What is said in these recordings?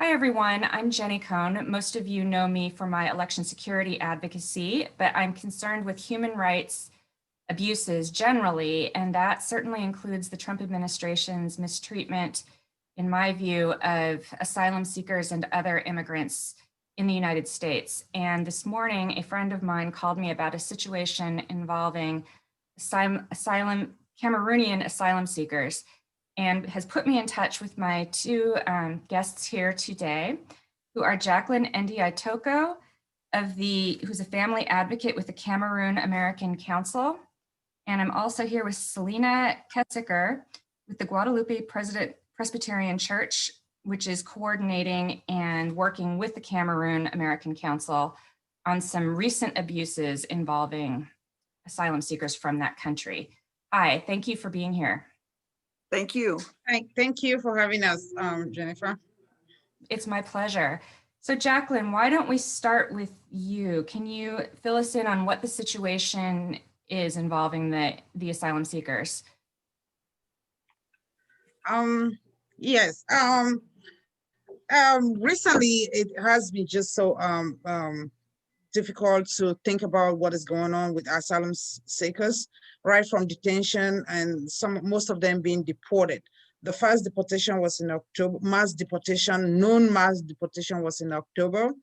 Hi, everyone. I'm Jenny Cohn. Most of you know me for my election security advocacy, but I'm concerned with human rights abuses generally, and that certainly includes the Trump administration's mistreatment, in my view, of asylum seekers and other immigrants in the United States. And this morning, a friend of mine called me about a situation involving Cameroonian asylum seekers, and has put me in touch with my two guests here today, who are Jacqueline NDIToko, who's a family advocate with the Cameroon American Counsel. And I'm also here with Selena Keesecker with the Guadalupe Presbyterian Church, which is coordinating and working with the Cameroon American Counsel on some recent abuses involving asylum seekers from that country. Hi, thank you for being here. Thank you. Thank you for having us, Jennifer. It's my pleasure. So Jacqueline, why don't we start with you? Can you fill us in on what the situation is involving the asylum seekers? Yes. Recently, it has been just so difficult to think about what is going on with asylum seekers, right from detention and most of them being deported. The first deportation was in October, known mass deportation was in October.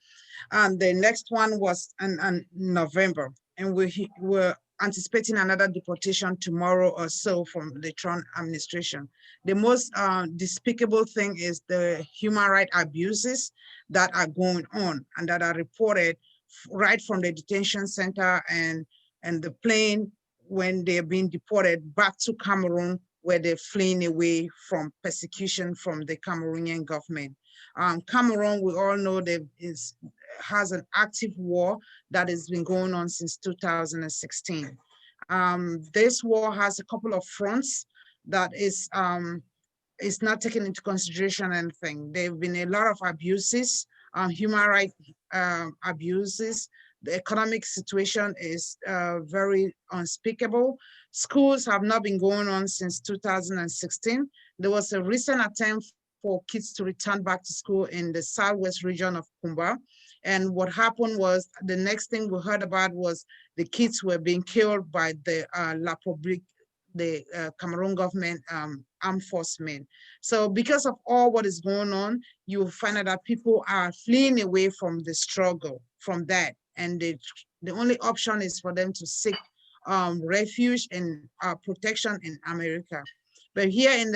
And the next one was in November. And we're anticipating another deportation tomorrow or so from the Trump administration. The most despicable thing is the human rights abuses that are going on and that are reported right from the detention center and the plane when they're being deported back to Cameroon, where they're fleeing away from persecution from the Cameroonian government. Cameroon, we all know has an active war that has been going on since 2016. This war has a couple of fronts that is not taken into consideration anything. There have been a lot of abuses, human rights abuses. The economic situation is very unspeakable. Schools have not been going on since 2016. There was a recent attempt for kids to return back to school in the southwest region of Kumba. And what happened was, the next thing we heard about was the kids were being killed by the Cameroon government armed force men. So because of all what is going on, you will find out that people are fleeing away from the struggle, from that. And the only option is for them to seek refuge and protection in America. But here in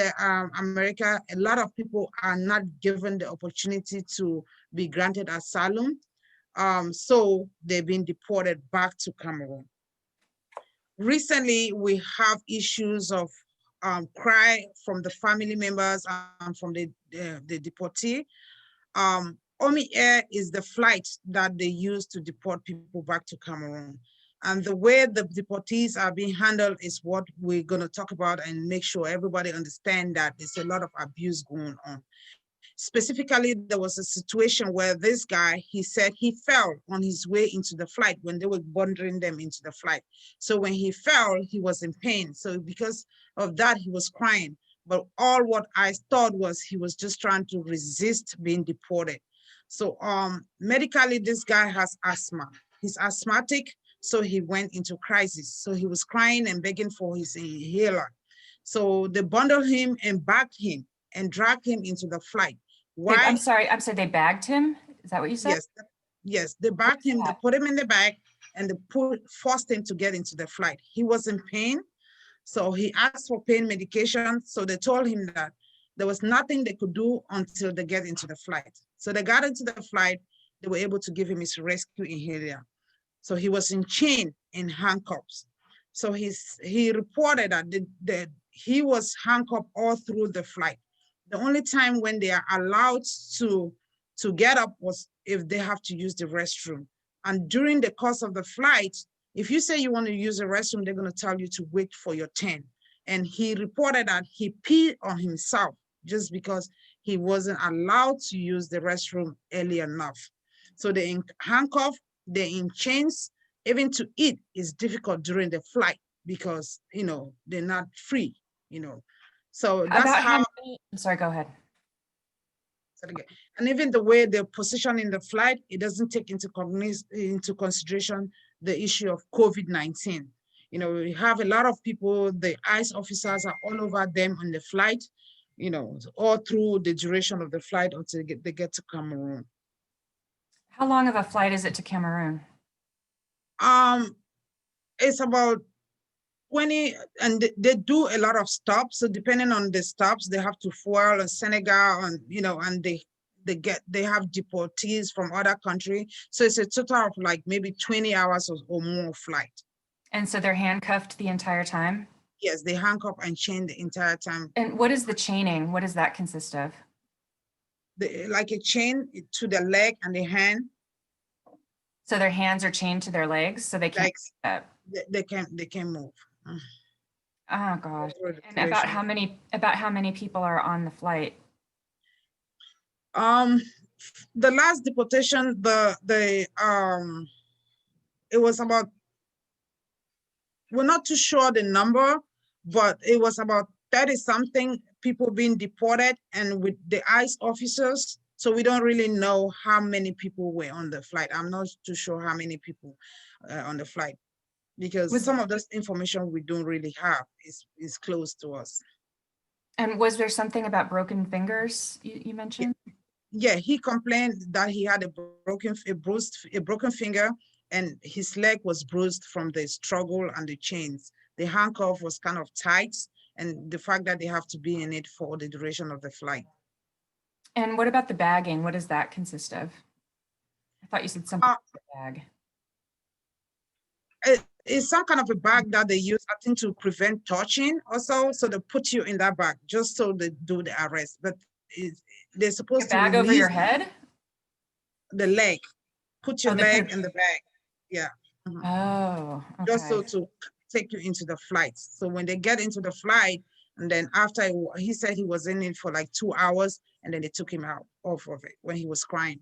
America, a lot of people are not given the opportunity to be granted asylum. So they've been deported back to Cameroon. Recently, we have issues of cry from the family members and from the deportee. Omi Air is the flight that they use to deport people back to Cameroon. And the way the deportees are being handled is what we're going to talk about and make sure everybody understands that there's a lot of abuse going on. Specifically, there was a situation where this guy, he said he fell on his way into the flight when they were bundling them into the flight. So when he fell, he was in pain. So because of that, he was crying. But all what I thought was he was just trying to resist being deported. So medically, this guy has asthma. He's asthmatic, so he went into crisis. So he was crying and begging for his inhaler. So they bundled him and bagged him and dragged him into the flight. Why? I'm sorry, they bagged him? Is that what you said? Yes, they bagged him, they put him in the bag, and they forced him to get into the flight. He was in pain, so he asked for pain medication. So they told him that there was nothing they could do until they get into the flight. So they got into the flight, they were able to give him his rescue inhaler. So he was in chain, in handcuffs. So he reported that he was handcuffed all through the flight. The only time when they are allowed to get up was if they have to use the restroom. And during the course of the flight, if you say you want to use the restroom, they're going to tell you to wait for your turn. And he reported that he peed on himself just because he wasn't allowed to use the restroom early enough. So they're in handcuffs, they're in chains. Even to eat is difficult during the flight because, they're not free, So that's how. I'm sorry, go ahead. And even the way they're positioned in the flight, it doesn't take into consideration the issue of COVID-19. You know, we have a lot of people, the ICE officers are all over them on the flight, you know, all through the duration of the flight until they get to Cameroon. How long of a flight is it to Cameroon? It's about 20, and they do a lot of stops. So depending on the stops, they have to fuel in Senegal, and you know, and they have deportees from other country. So it's a total of like maybe 20 hours or more flight. And so they're handcuffed the entire time? Yes, they handcuff and chain the entire time. And what is the chaining? What does that consist of? Like a chain to the leg and the hand. So their hands are chained to their legs, so they can't. They can't move. Oh God! And about how many people are on the flight? The last deportation, it was about, we're not too sure the number, but it was about 30 something people being deported, and with the ICE officers. So we don't really know how many people were on the flight. I'm not too sure how many people on the flight, because some of this information we don't really have is close to us. And was there something about broken fingers you mentioned? Yeah, he complained that he had a broken finger, and his leg was bruised from the struggle and the chains. The handcuff was kind of tight, and the fact that they have to be in it for the duration of the flight. And what about the bagging? What does that consist of? I thought you said something about the bag. It's some kind of a bag that they use, I think, to prevent touching also. So they put you in that bag just so they do the arrest. But they're supposed to bag over your head? The leg. Put your leg in the bag. Yeah. Mm-hmm. Oh, okay. Just so to take you into the flight. So when they get into the flight, and then after he said he was in it for like 2 hours, and then they took him out off of it when he was crying.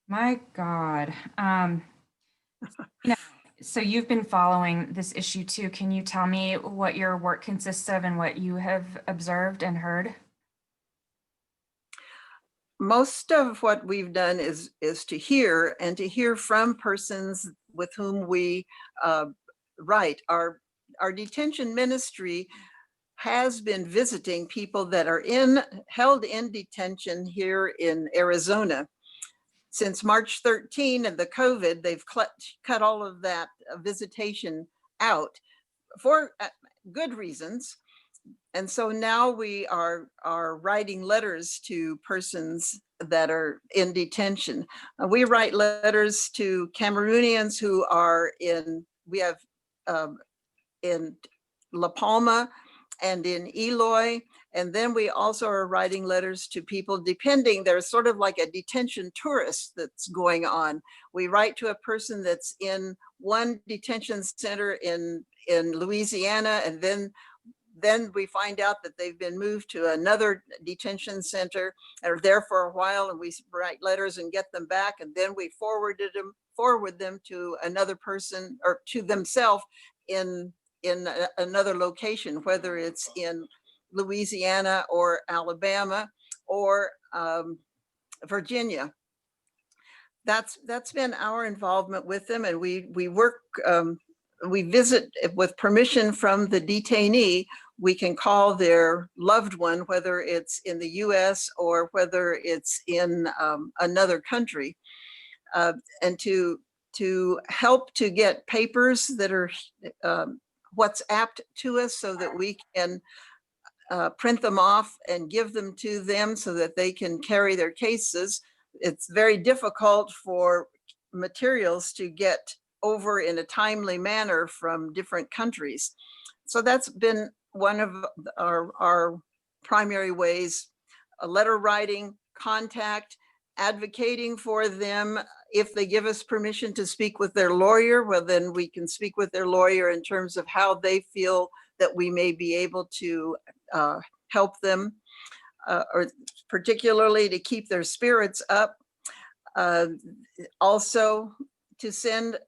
My God. You know, so you've been following this issue too. Can you tell me what your work consists of and what you have observed and heard? Most of what we've done is to hear from persons with whom we write. Our detention ministry has been visiting people that are held in detention here in Arizona. Since March 13 and the COVID, they've cut all of that visitation out for good reasons. And so now we are writing letters to persons that are in detention. We write letters to Cameroonians who are in La Palma and in Eloy. And then we also are writing letters to people there's sort of like a detention tourist that's going on. We write to a person that's in one detention center in Louisiana, and then we find out that they've been moved to another detention center and are there for a while, and we write letters and get them back, and then we forward them to another person or to themselves in another location, whether it's in Louisiana or Alabama or Virginia. That's been our involvement with them, and we work. We visit with permission from the detainee. We can call their loved one, whether it's in the U.S. or whether it's in another country, and to help to get papers that are WhatsApped to us so that we can print them off and give them to them so that they can carry their cases. It's very difficult for materials to get over in a timely manner from different countries. So that's been one of our primary ways: letter writing, contact, advocating for them. If they give us permission to speak with their lawyer, well, then we can speak with their lawyer in terms of how they feel that we may be able to help them, or particularly to keep their spirits up. Also to send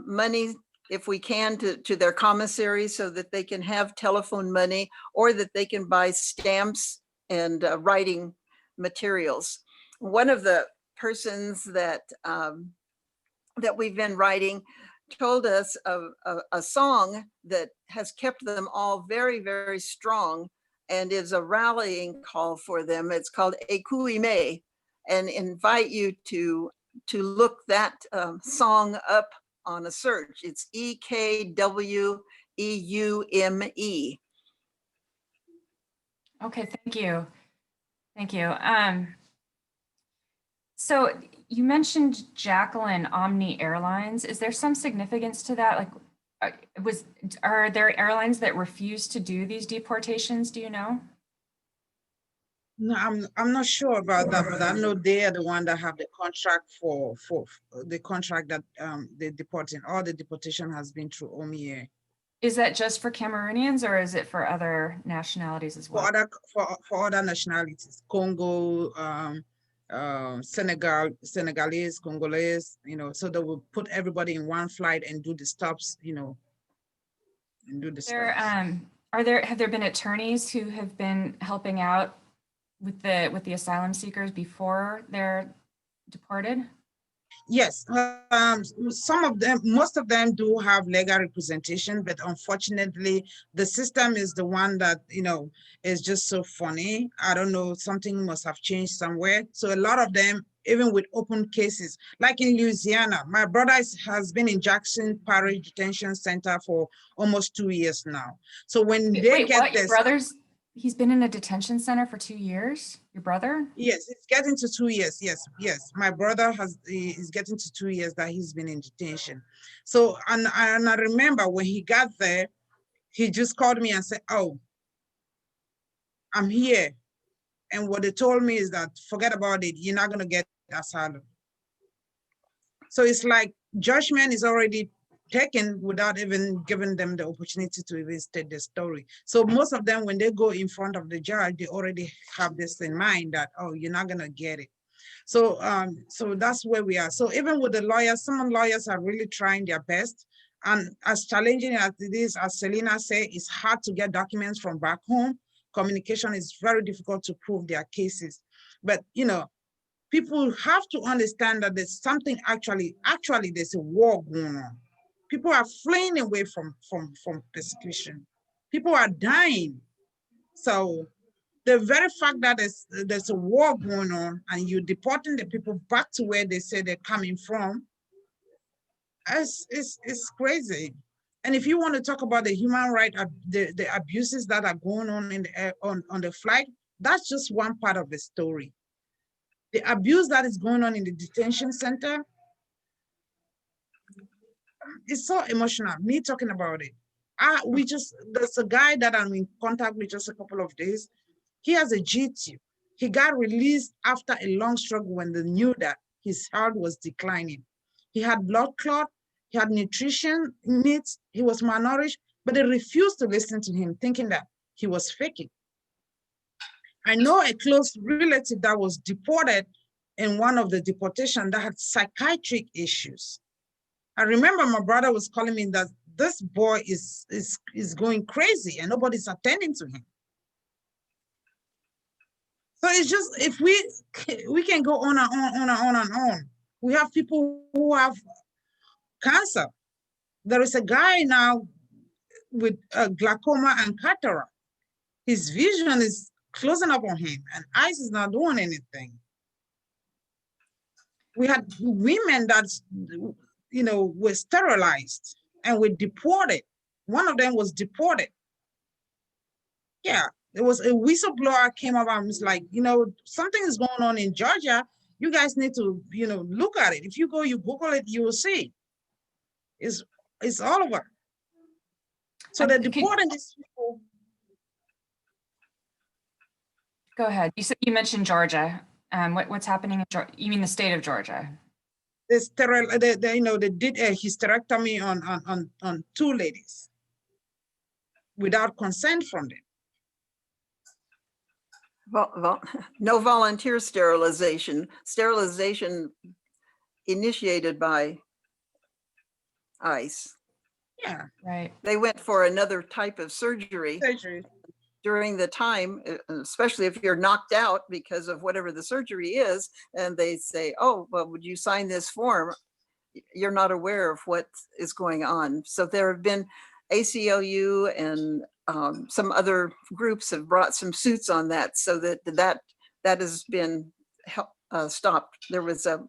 money, if we can, to their commissary so that they can have telephone money, or that they can buy stamps and writing materials. One of the persons that that we've been writing told us of a song that has kept them all very, very strong and is a rallying call for them. It's called Ekuime, and invite you to look that song up on a search. It's EKWEUME. Okay, thank you. Thank you. So you mentioned Jacqueline Omni Airlines. Is there some significance to that? Like, are there airlines that refuse to do these deportations? Do you know? No, I'm not sure about that, but I know they are the one that have the contract for the contract that they're deporting. All the deportation has been through OMIA. Is that just for Cameroonians or is it for other nationalities as well? For other nationalities, Congo, Senegalese, Congolese, you know, so they will put everybody in one flight and do the stops, you know, and do the stops. Have there been attorneys who have been helping out with the asylum seekers before they're deported? Yes, some of them, most of them do have legal representation, but unfortunately, the system is the one that, you know, is just so funny. I don't know, something must have changed somewhere. So a lot of them, even with open cases, like in Louisiana, my brother has been in Jackson Parish Detention Center for almost 2 years now. So when they get this, he's been in a detention center for 2 years? Your brother? Yes, it's getting to 2 years. Yes. My brother is getting to 2 years that he's been in detention. So, and I remember when he got there, he just called me and said, "Oh, I'm here." And what they told me is that, forget about it, you're not gonna get asylum. So it's like judgment is already taken without even giving them the opportunity to even state the story. So most of them, when they go in front of the judge, they already have this in mind that, oh, you're not gonna get it. So so that's where we are. So even with the lawyers, some lawyers are really trying their best. And as challenging as it is, as Selena said, it's hard to get documents from back home. Communication is very difficult to prove their cases. But, you know, people have to understand that there's something actually there's a war going on. People are fleeing away from persecution. People are dying. So the very fact that there's a war going on and you're deporting the people back to where they say they're coming from, it's crazy. And if you want to talk about the human right, the abuses that are going on in the on the flight, that's just one part of the story. The abuse that is going on in the detention center is so emotional. Me talking about it. There's a guy that I'm in contact with just a couple of days. He has a G-tube. He got released after a long struggle when they knew that his heart was declining. He had blood clot, he had nutrition needs, he was malnourished, but they refused to listen to him, thinking that he was faking. I know a close relative that was deported in one of the deportation that had psychiatric issues. I remember my brother was calling me that this boy is going crazy and nobody's attending to him. So it's just, if we can go on and on. We have people who have cancer. There is a guy now with glaucoma and cataract. His vision is closing up on him and eyes is not doing anything. We had women that, you know, were sterilized and were deported. One of them was deported. Yeah, there was a whistleblower came up and was like, you know, something is going on in Georgia. You guys need to, you know, look at it. If you go, you Google it, you will see. It's all over. So they're deporting these people. Go ahead. You mentioned Georgia. What's happening in Georgia? You mean the state of Georgia? They did a hysterectomy on 2 ladies without consent from them. Well, no volunteer sterilization. Sterilization initiated by ICE. Yeah, right. They went for another type of surgery. during the time, especially if you're knocked out because of whatever the surgery is, and they say, oh, well, would you sign this form? You're not aware of what is going on. So there have been ACLU and some other groups have brought some suits on that, so that has been stopped. There was a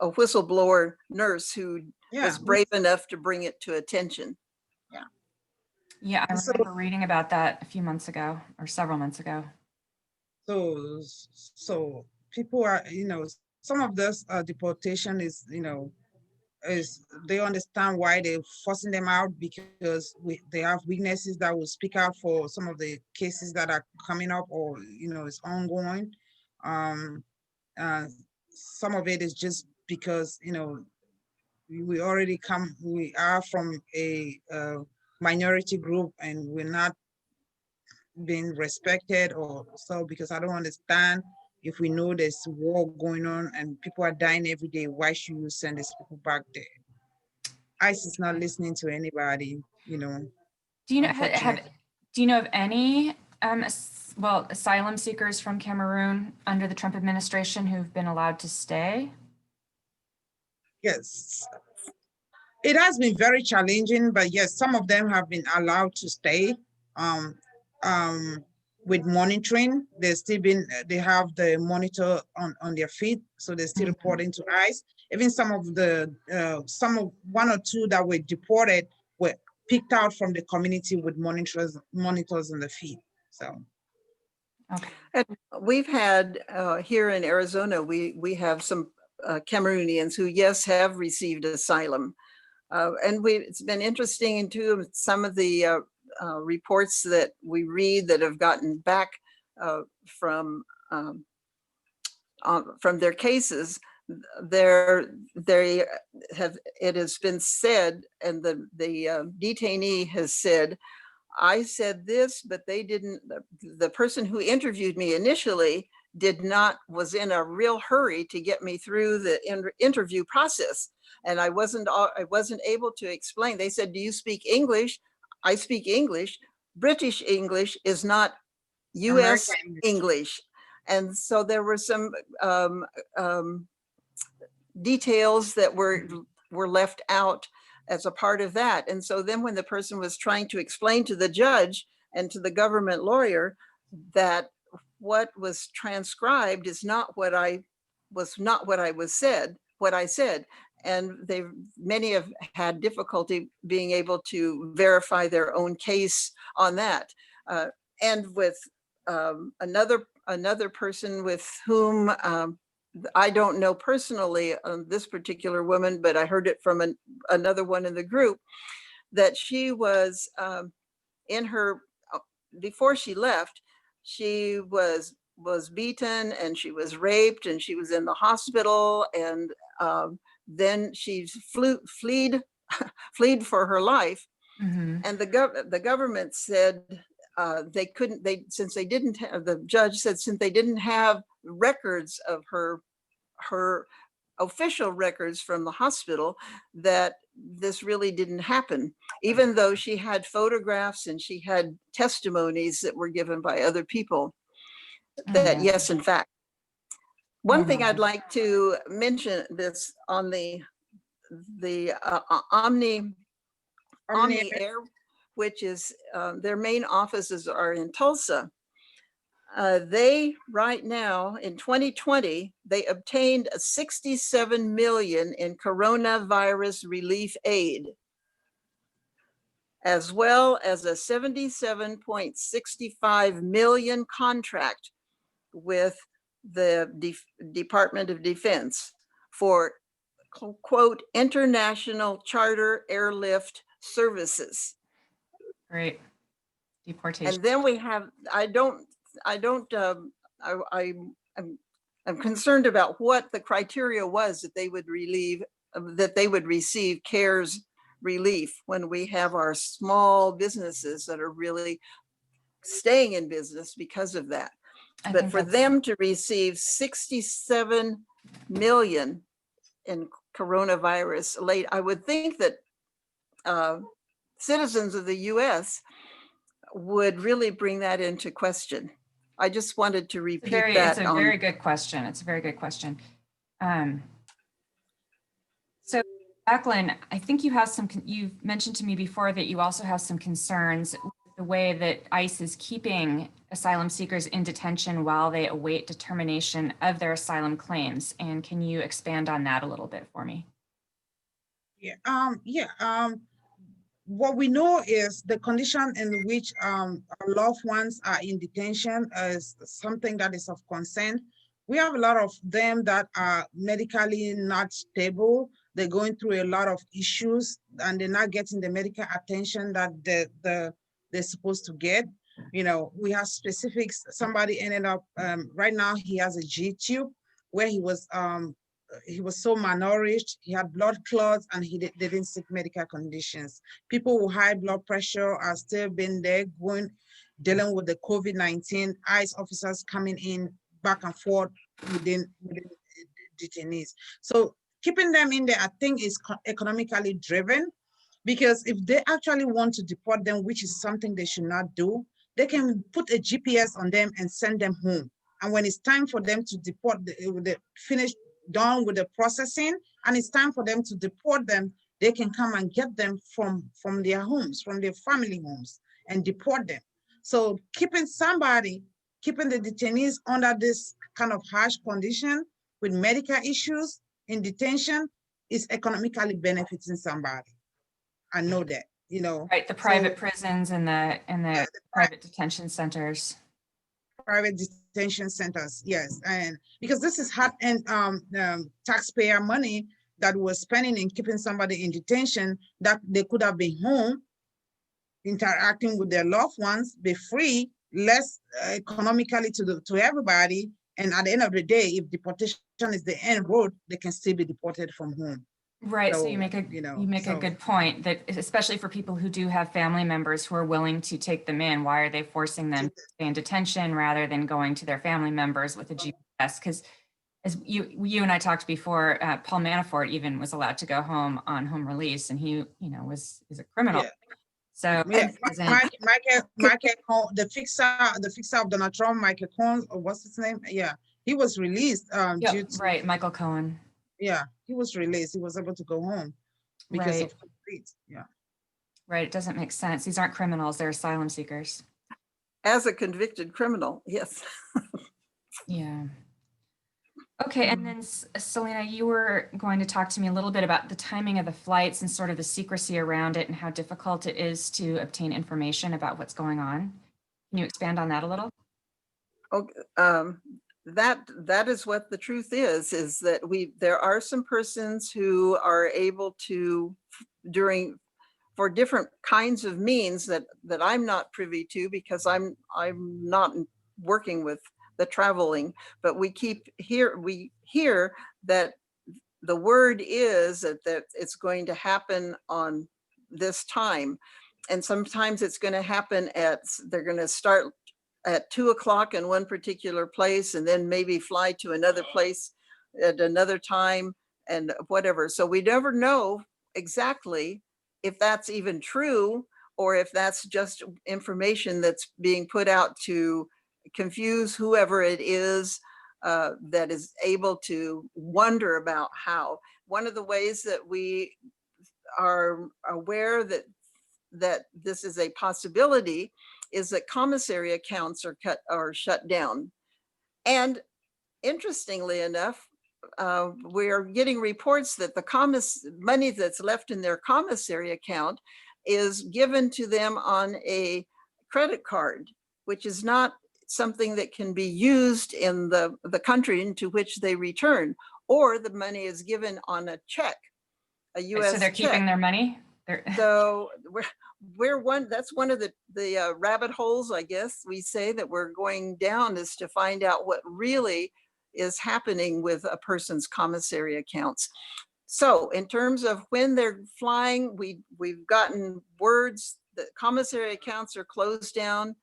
whistleblower nurse who was brave enough to bring it to attention. Yeah, I So- remember reading about that a few months ago or several months ago. So people are, some of this deportation is, is they understand why they're forcing them out, because they have witnesses that will speak out for some of the cases that are coming up, or it's ongoing. Some of it is just because we are from a minority group, and we're not being respected or so, because I don't understand. If we know there's war going on and people are dying every day, why should you send these people back there? ICE is not listening to anybody, Do you know unfortunately. do you know of any asylum seekers from Cameroon under the Trump administration who've been allowed to stay? Yes, it has been very challenging, but yes, some of them have been allowed to stay. With monitoring, they have the monitor on their feet, so they're still reporting to ICE. Even some of one or two that were deported were picked out from the community with monitors on the feet. So, Okay. And we've had here in Arizona, we have some Cameroonians who, yes, have received asylum. And it's been interesting too, some of the reports that we read that have gotten back from their cases. It has been said, and the detainee has said, I said this, but they didn't. The person who interviewed me initially was in a real hurry to get me through the interview process. And I wasn't able to explain. They said, do you speak English? I speak English. British English is not US English. And so there were some details that were left out as a part of that. And so then when the person was trying to explain to the judge and to the government lawyer that what was transcribed is not what I said. And many have had difficulty being able to verify their own case on that. And with another person with whom I don't know personally this particular woman, but I heard it from another one in the group, that she was before she left, she was beaten and she was raped and she was in the hospital, and then she fled for her life. Mm-hmm. And the government said the judge said, since they didn't have records of her official records from the hospital, that this really didn't happen, even though she had photographs and she had testimonies that were given by other people that yes, in fact. One thing I'd like to mention this on the Omni Air, which is their main offices are in Tulsa. They right now in 2020, they obtained a 67 million in coronavirus relief aid, as well as a 77.65 million contract with the Department of Defense for quote international charter airlift services. Great. Deportation. And then we have, I'm concerned about what the criteria was that they would receive CARES relief when we have our small businesses that are really staying in business because of that. But for them to receive 67 million in coronavirus late, I would think that citizens of the US would really bring that into question. I just wanted to repeat It's that. a very good question. It's a very good question. So Jacqueline, I think you have you've mentioned to me before that you also have some concerns with the way that ICE is keeping asylum seekers in detention while they await determination of their asylum claims. And can you expand on that a little bit for me? What we know is the condition in which our loved ones are in detention is something that is of concern. We have a lot of them that are medically not stable. They're going through a lot of issues and they're not getting the medical attention that they're supposed to get. You know, we have specifics. Somebody ended up, right now he has a G tube where he was so malnourished, he had blood clots, and they didn't seek medical conditions. People with high blood pressure are still being there, dealing with the COVID-19, ICE officers coming in back and forth within detainees. So keeping them in there, I think, is economically driven, because if they actually want to deport them, which is something they should not do, they can put a GPS on them and send them home. And when it's time for them to deport, done with the processing, and it's time for them to deport them, they can come and get them from their homes, from their family homes, and deport them. So keeping the detainees under this kind of harsh condition with medical issues in detention is economically benefiting somebody. I know that, you know. Right, the private prisons and the private detention centers. Private detention centers, yes, and because this is hard and taxpayer money that we're spending in keeping somebody in detention, that they could have been home interacting with their loved ones, be free, less economically to everybody, and at the end of the day, if deportation is the end road, they can still be deported from home. Right, so you make a good point that, especially for people who do have family members who are willing to take them in, why are they forcing them to stay in detention rather than going to their family members with a GPS? Because as you and I talked before, Paul Manafort even was allowed to go home on home release, and he, is a criminal. Yeah. So Michael, the fixer of Donald Trump, Michael Cohen, or what's his name? Yeah, he was released. Right, Michael Cohen. Yeah, he was released. He was able to go home because of complete. Yeah. Right. It doesn't make sense. These aren't criminals. They're asylum seekers. As a convicted criminal, yes. Yeah. Okay. And then Selena, you were going to talk to me a little bit about the timing of the flights and sort of the secrecy around it and how difficult it is to obtain information about what's going on. Can you expand on that a little? Okay. That is what the truth is that there are some persons who are able to, for different kinds of means that I'm not privy to, because I'm not working with the traveling, but we hear that the word is that it's going to happen on this time, and sometimes it's going to happen they're going to start at 2 o'clock in one particular place and then maybe fly to another place at another time and whatever. So we never know exactly if that's even true or if that's just information that's being put out to confuse whoever it is that is able to wonder about how. One of the ways that we are aware that this is a possibility is that commissary accounts are shut down. And interestingly enough, we're getting reports that the money that's left in their commissary account is given to them on a credit card, which is not something that can be used in the country into which they return, or the money is given on a check, a U.S. check. So they're keeping their money? So that's one of the rabbit holes, I guess we say, that we're going down, is to find out what really is happening with a person's commissary accounts. So in terms of when they're flying, we've gotten words that commissary accounts are closed down.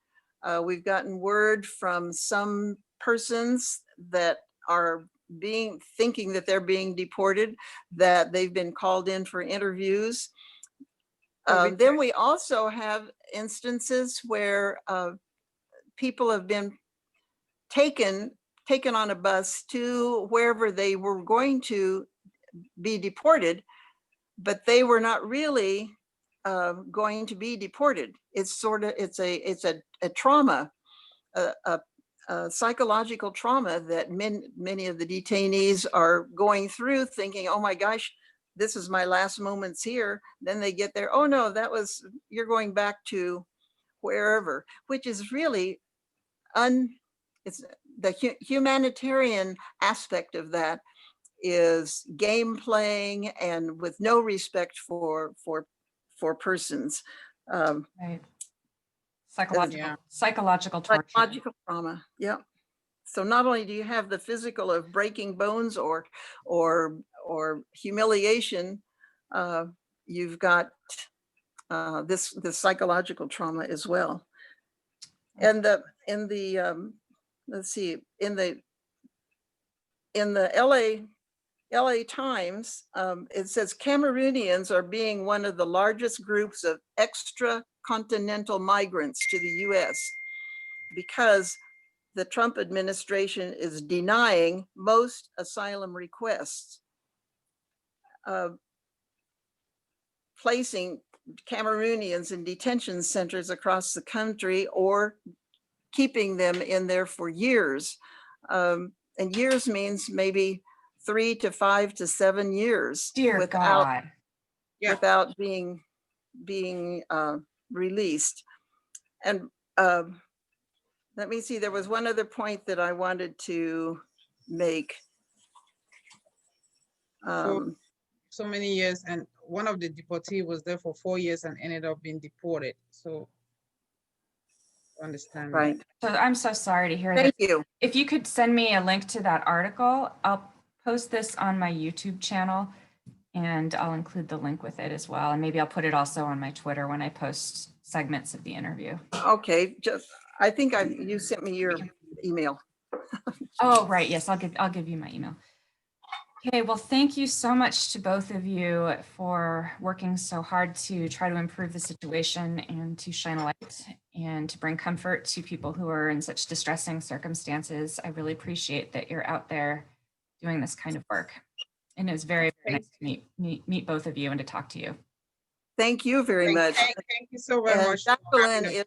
We've gotten word from some persons that are thinking that they're being deported, that they've been called in for interviews. Then we also have instances where people have been taken on a bus to wherever they were going to be deported, but they were not really going to be deported. It's a trauma, a psychological trauma that many of the detainees are going through, thinking, oh my gosh, this is my last moments here. Then they get there, oh no, you're going back to wherever, which is really it's the humanitarian aspect of that is game playing and with no respect for persons. Right. Psychological, Yeah. psychological torture. Psychological trauma. Yeah. So not only do you have the physical of breaking bones or humiliation, you've got this psychological trauma as well. And let's see, in the LA Times, it says Cameroonians are being one of the largest groups of extra-continental migrants to the US because the Trump administration is denying most asylum requests, placing Cameroonians in detention centers across the country or keeping them in there for years. And years means maybe 3 to 5 to 7 years. Dear God. Without being released. And let me see, there was one other point that I wanted to make. So many years, and one of the deportees was there for 4 years and ended up being deported. So understand right. So I'm so sorry to hear that. Thank you. If you could send me a link to that article, I'll post this on my YouTube channel and I'll include the link with it as well. And maybe I'll put it also on my Twitter when I post segments of the interview. Okay, I think you sent me your email. Oh, right. Yes, I'll give you my email. Okay, well, thank you so much to both of you for working so hard to try to improve the situation and to shine a light and to bring comfort to people who are in such distressing circumstances. I really appreciate that you're out there doing this kind of work. And it was very, very nice to meet both of you and to talk to you. Thank you very much. Thank you so very much. Jacqueline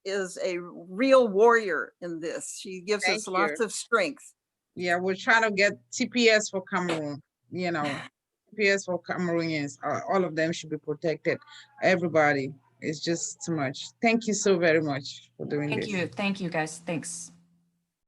is a real warrior in this. She gives us lots of strength. Yeah, we're trying to get TPS for Cameroon, TPS for Cameroonians. All of them should be protected. Everybody. It's just too much. Thank you so very much for doing this. Thank you. Thank you, guys. Thanks.